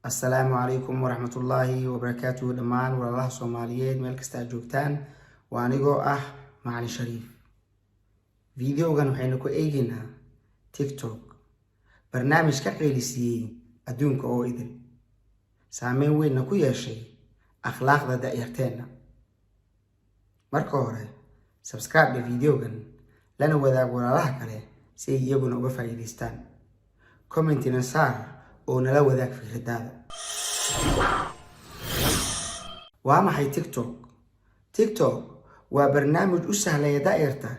السلام عليكم ورحمة الله وبركاته دمان والله صوماليات ملك استاجوبتان وانيقو معلي شريف فيديو غانو حينكو ايجينا تيك توك برنامج كقيليسيي ادونك او ايدن سامين وين نكو ياشي اخلاق دا دائرتين marka hore subscribe the video gan lana wadaago walaalaha kale si ay iyaguna uga faa'iideystaan commentina saar oo nala wadaag fikradaada waa maxay TikTok waa barnaamij u sahlaya daa'irta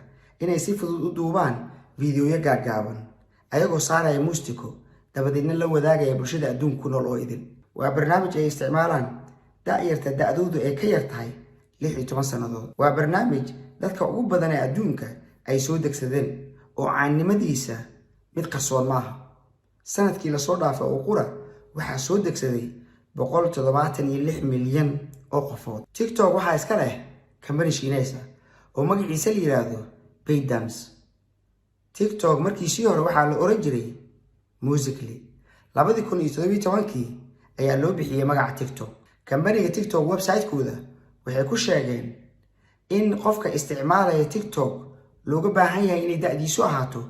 inay si fudud u duubaan fiidiyoyo gaagaaban ayagoo saaraya muustiko dabadeedna la wadaagaya bulshada adduunka ku nool oo idin waa barnaamij ay isticmaalaan daa'irta da'doodu ay ka yar tahay 16 sanadood waa barnaamij dadka ugu badan ee adduunka ay soo degsadeen oo caanimadiisa mid qarsoon maaha sanadkii la soo dhaafay oo qura waxaa soo degsaday 176 milyan oo qofood TikTok waxaa iska leh kambani Shiineys ah oo magaciisa la yiraahdo ByteDance TikTok markiisii hore waxaa la oran jiray Musical.ly 2017 ayaa loo bixiyay magaca TikTok kambaniga TikTok website-kooda waxay ku sheegeen in qofka isticmaalaya TikTok looga baahan yahay inay da'diisu ahaato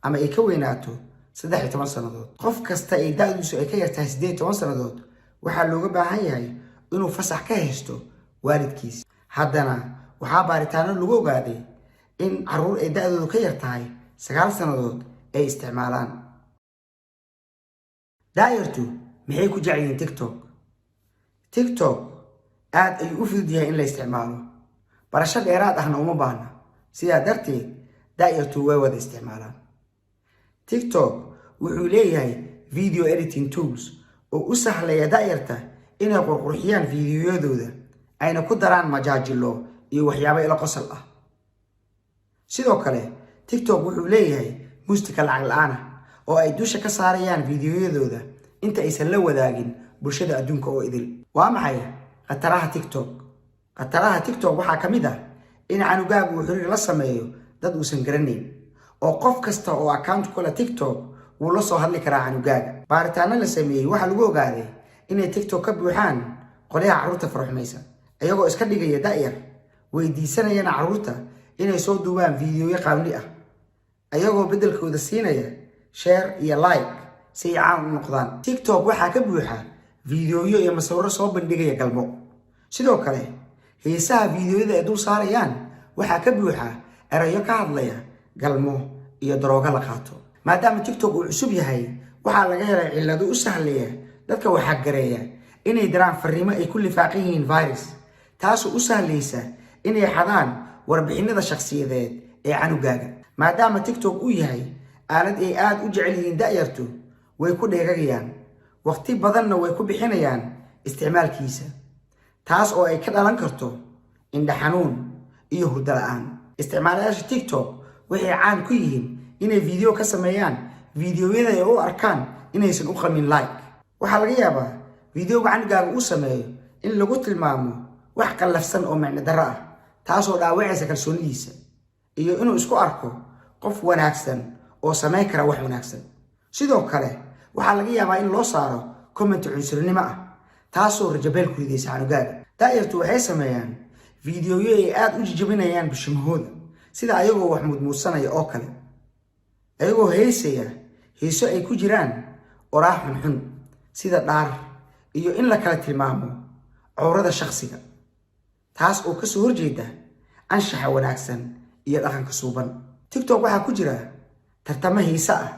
ama ay ka weynaato 13 sanadood qof kasta ay da'diisu ay ka yartahay 18 sanadood waxaa looga baahan yahay inuu fasax ka haysto waalidkiis haddana waxaa baaritaano lagu ogaaday in caruur ay da'doodu ka yartahay 9 sanadood ay isticmaalaan daa'irtu maxay ku jecel yihiin TikTok aad ay u fudud yahay in la isticmaalo barasho dheeraad ahna uma baahna sidaa darteed daa'irtu way wada isticmaalaan TikTok wuxuu leeyahay video editing tools oo u sahlaya daa'irta inay qurxiyaan fiidiyoyadooda ayna ku daraan majaajilo iyo waxyaabo ila qosol ah sidoo kale TikTok wuxuu leeyahay muustika lacag la'aan ah oo ay dusha ka saarayaan fiidiyoyadooda inta aysan la wadaagin bulshada adduunka oo idil waa maxay qataraha TikTok waxaa kamid ah in canugaagu uu xiriir la sameeyo dad uusan garanayn oo qof kasta oo account ku leh TikTok wuu la soo hadli karaa canugaaga baaritaano la sameeyay waxa lagu ogaaday inay TikTok ka buuxaan qolyaha carruurta farxumaysa ayagoo iska dhigaya daa'ir weydiisanayana carruurta inay soo duubaan fiidiyoyo qaabli ah ayagoo bedelkooda siinaya share iyo like si ay caan u noqdaan TikTok waxaa ka buuxa fiidiyoyo iyo masawiro soo bandhigaya galmo sidoo kale heesaha fiidiyoyada ay dul saarayaan waxaa ka buuxa erayo ka hadlaya galmo iyo darooga la qaato maadaama TikTok uu cusub yahay waxaa laga helay cillado u sahlaya dadka waxaa gareeya inay diraan fariimo ay ku lifaaqan yihiin virus taasoo u sahlaysa inay xadaan warbixinada shakhsiyadeed ee canugaaga maadaama TikTok uu yahay aalad ay aad u jecel yihiin da'yartu way ku dheegayaan waqti badanna way ku bixinayaan isticmaalkiisa taas oo ay ka dhalan karto indha xanuun iyo hurdo la'aan isticmaalayaasha TikTok waxay caan ku yihiin inay video ka sameeyaan fiidiyoyada ay u arkaan inaysan u qalmin like waxaa laga yaabaa fiidiyowga canugaaga uu sameeyo in lagu tilmaamo wax qallafsan oo macno darro ah taasoo dhaawacaysa kalsoonidiisa iyo inuu isku arko qof wanaagsan oo sameyn kara wax wanaagsan sidoo kale waxaa laga yaabaa in loo saaro comment cunsurnimo ah taasoo rajabeel ku ridaysa canugaaga daa'irtu waxay sameeyaan fiidiyoyo ay aad u jijabinayaan bishimahooda sida ayagoo wax mudmuudsanaya oo kale ayagoo heesaya heeso ay ku jiraan oraah xunxun sida dhaar iyo in la kala tilmaamo cawrada shakhsiga taas oo kasoo horjeeda anshaxa wanaagsan iyo dhaqanka suuban TikTok waxaa ku jira tartamo heesa ah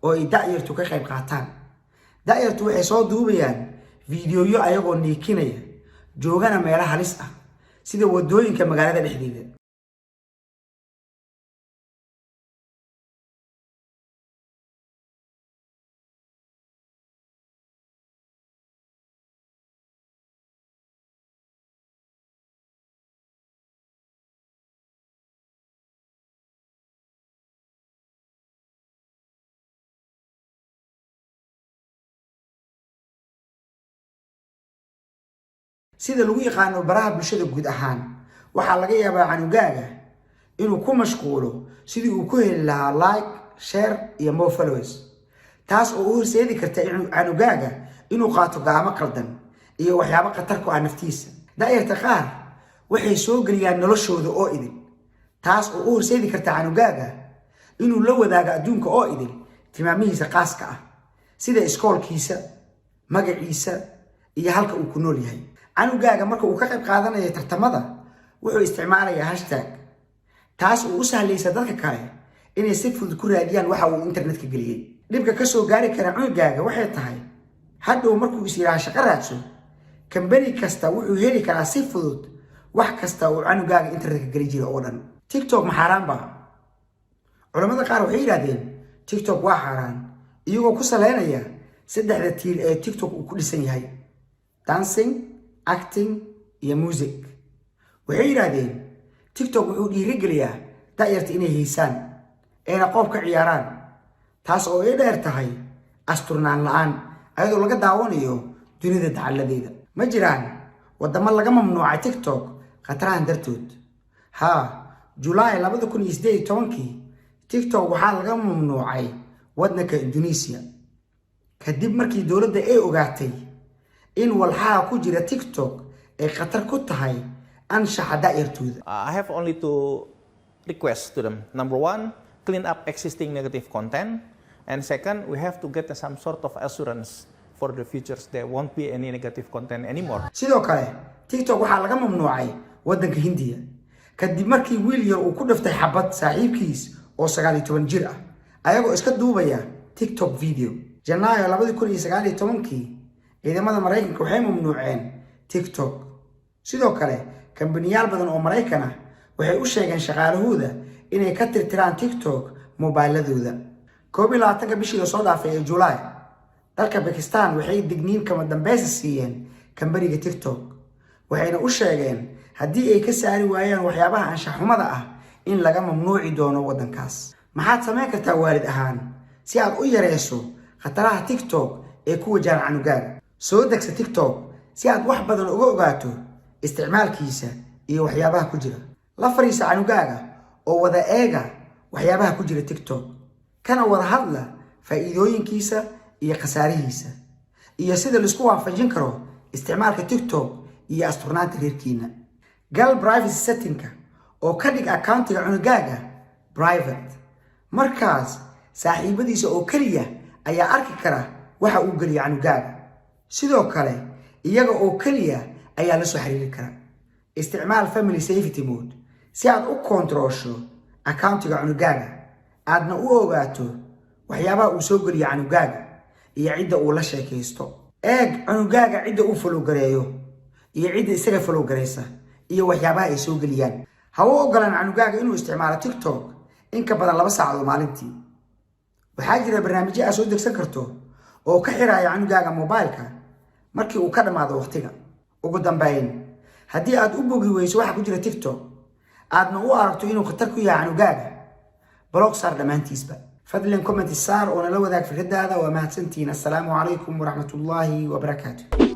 oo ay daa'irtu ka qayb qaataan daa'irtu waxay soo duubayaan fiidiyoyo ayagoo niikinaya joogana meelaha halis ah sida wadooyinka magaalada dhexdeeda sida lagu yaqaano baraha bulshada guud ahaan waxaa laga yaabaa canugaaga inuu ku mashquulo sidii uu ku heli lahaa like share iyo more followers taas oo u horseedi karta in canugaaga inuu qaato go'aamo qaldan iyo waxyaabo khatar ku ah naftiisa. Da'yarta qaar waxay soo geliyaan noloshooda oo idil, taas oo u horseedi karta canugaaga inuu la wadaago adduunka oo idil tilmaamihiisa khaaska ah sida iskoolkiisa, magaciisa iyo halka uu ku nool yahay. Canugaaga marka uu ka qayb qaadanayo tartamada wuxuu isticmaalayaa hashtag, taas oo u sahlaysa dadka kale inay si fudud ku raadiyaan waxa uu internetka geliyay. Dhibka ka soo gaari kara canugaaga waxay tahay hadhow markuu is yiraahdo shaqo raadso, kambani kasta wuxuu heli karaa si fudud wax kasta oo canugaaga internetka geli jira oo dhan. TikTok ma xaaraan ba? Culimada qaar waxay yiraahdeen TikTok waa xaaraan iyagoo ku saleynaya saddexda tiir ee TikTok uu ku dhisan yahay: dancing, acting iyo music. Waxay yiraahdeen TikTok wuxuu dhiirigeliyaa da'yarta inay heesaan ayna qoob ka ciyaaraan, taas oo ay dheer tahay asturnaan la'aan ayadoo laga daawanayo dunida dacaladeeda. Ma jiraan wadamo laga mamnuucay TikTok khatarahan dartood. July 2018 TikTok waxaa laga mamnuucay waddanka Indonesia kadib markii dowladda ay ogaatay in walxaha ku jira TikTok ay khatar ku tahay anshaxa da'yartooda. I have only two requests to them. Number one, clean up existing negative content. And second, we have to get some sort of assurance for the futures there won't be any negative content anymore. Sidoo kale, TikTok waxaa laga mamnuucay waddanka Hindiya kadib markii wiil yar uu ku dhaftay xabad saaxiibkiis oo 19 jir ah ayagoo iska duubaya TikTok video. Janaayo 2019 ciidamada Mareykanka waxay mamnuuceen TikTok. Sidoo kale, kambaniyaal badan oo Mareykan ah waxay u sheegeen shaqaalahooda inay ka tirtiraan TikTok mobiladooda. 21 bishii soo dhaafay ee July, dalka Pakistan waxay digniin kama dambaysi siiyeen kambaniga TikTok. Waxayna u sheegeen haddii ay ka saari waayaan waxyaabaha anshax xumada ah in laga mamnuuci doono waddankaas. Maxaad samayn kartaa waalid ahaan si aad u yareyso khataraha TikTok ee ku wajahan canugaaga? Soo degsa TikTok si aad wax badan uga ogaato isticmaalkiisa iyo waxyaabaha ku jira. La fariisa canugaaga oo wada eega waxyaabaha ku jira TikTok, kana wada hadla faa'iidooyinkiisa iyo khasaarihiisa iyo sida la isku waafajin karo isticmaalka TikTok iyo asturnaanta reerkiina. Gal privacy setting-ka oo ka dhig accountiga canugaaga private. Markaas saaxiibadiisa oo kaliya ayaa arki kara waxa uu geliyo canugaaga. Sidoo kale, iyaga oo kaliya ayaa la soo xiriiri kara. Isticmaal family safety mode si aad u kontrolsho accountiga canugaaga, aadna u ogaato waxyaabaha uu soo geliyo canugaaga iyo cidda uu la sheekaysto. Eeg canugaaga cidda uu follow gareeyo iyo cidda isaga follow gareysa iyo waxyaabaha ay soo geliyaan. Ha u ogolaan canugaaga inuu isticmaalo TikTok in ka badan 2 saacadood maalintii. Waxaa jira barnaamijyo aad soo degsan karto oo ka xiraya canugaaga mobilka markii uu ka dhamaado waqtiga. Ugu dambeyn, haddii aad u bogi weyso waxa ku jira TikTok, aadna u aragto inuu khatar ku yahay canugaaga, block saar dhammaantiisba. fadlan comment saar oo nala wadaag fikradaada. waa mahadsantiin. Assalaamu calaykum waraxmatullaahi wabarakaatuh.